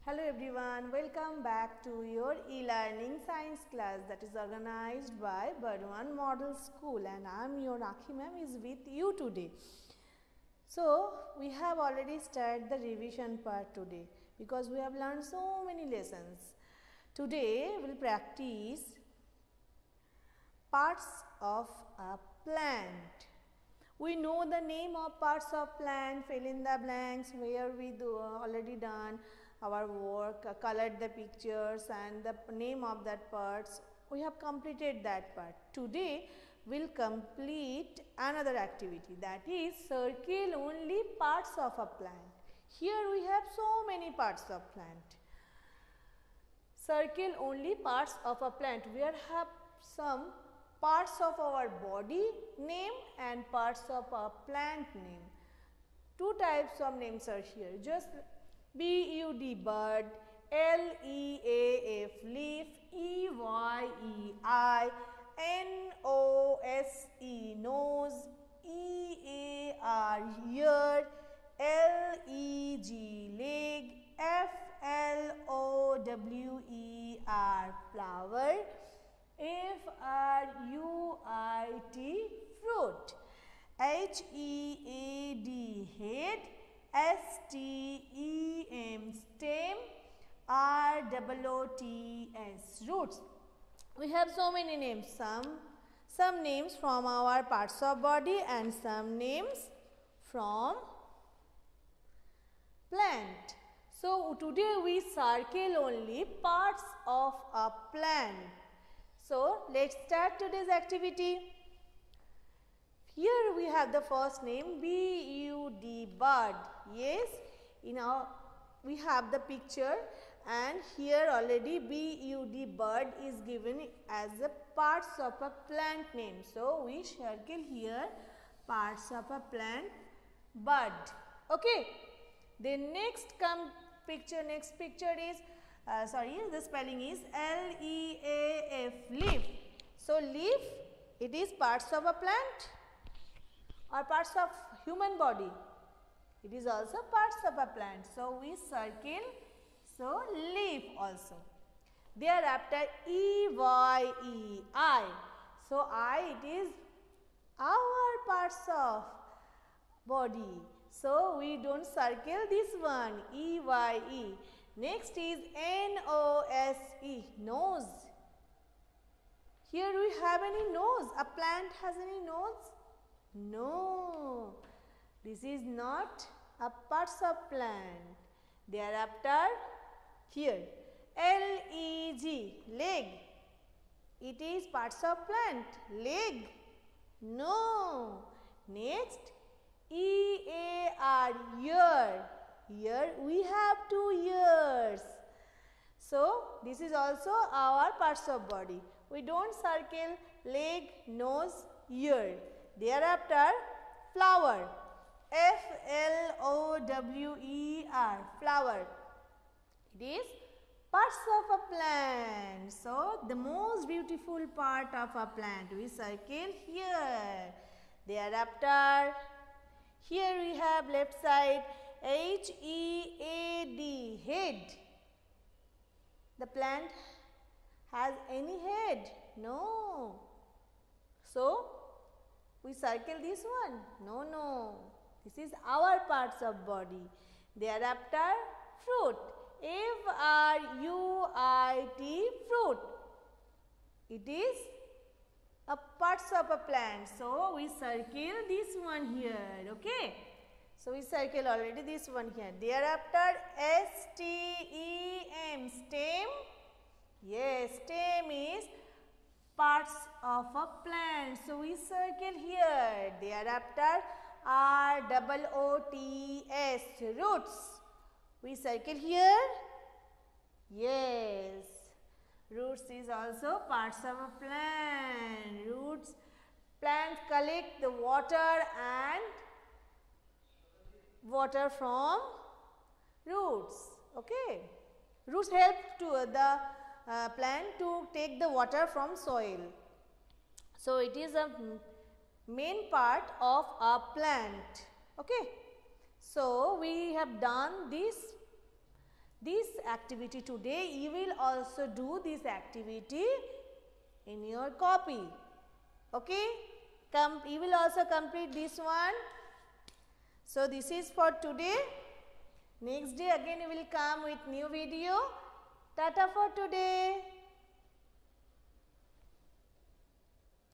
Hello everyone, welcome back to your e-learning science class that is organized by Burdwan Model School, and I am your Rakhi ma'am is with you today. So we have already started the revision part today because we have learned so many lessons. Today we will practice parts of a plant. We know the name of parts of plant, fill in the blanks where we already done our work, colored the pictures and the name of that parts. We have completed that part. Today we will complete another activity, that is circle only parts of a plant. Here we have so many parts of plant. Circle only parts of a plant. We have some parts of our body name and parts of a plant name. Two types of names are here. Just B-U-D bud, L-E-A-F leaf, E-Y-E-I, N-O-S-E nose, E-A-R ear, L-E-G leg, F-L-O-W-E-R flower, F-R-U-I-T fruit, H-E-A-D head, S-T-E-M stem, R-O-O-T-S roots. We have so many names, some names from our parts of body and some names from plant. So today we circle only parts of a plant. So let's start today's activity. Here we have the first name B-U-D bud. Yes, we have the picture and here already B-U-D bud is given as a parts of a plant name. So we circle here parts of a plant bud. Okay. Then next picture is the spelling is L-E-A-F leaf. So leaf, it is parts of a plant or parts of human body. It is also parts of a plant. So we circle, so leaf also. Thereafter E-Y-E-I. So I, it is our parts of body. So we don't circle this one, E-Y-E. Next is N-O-S-E, nose. Here we have any nose. A plant has any nose? No, this is not a parts of plant. Thereafter, here L-E-G, leg. It is parts of plant. Leg? No. Next, E-A-R, ear. Ear, we have 2 ears. So this is also our parts of body. We don't circle leg, nose, ear. Thereafter, flower, F-L-O-W-E-R, flower. It is parts of a plant. So the most beautiful part of a plant we circle here. Thereafter, here we have left side H-E-A-D, head. The plant has any head? No. So we circle this one? No. This is our parts of body. Thereafter, fruit. F-R-U-I-T, fruit. It is a parts of a plant. So we circle this one here. Okay. So we circle already this one here. Thereafter, S-T-E-M, stem. Yes, stem is parts of a plant. So we circle here. Thereafter, R-O-O-T-S, roots. We circle here. Yes, roots is also parts of a plant. Roots, plant collect the water from roots. Okay. Roots help to the plant to take the water from soil. So it is a main part of a plant. Okay. So we have done this activity today, you will also do this activity in your copy. Okay? You will also complete this one. So this is for today. Next day again we will come with new video. Tata for today.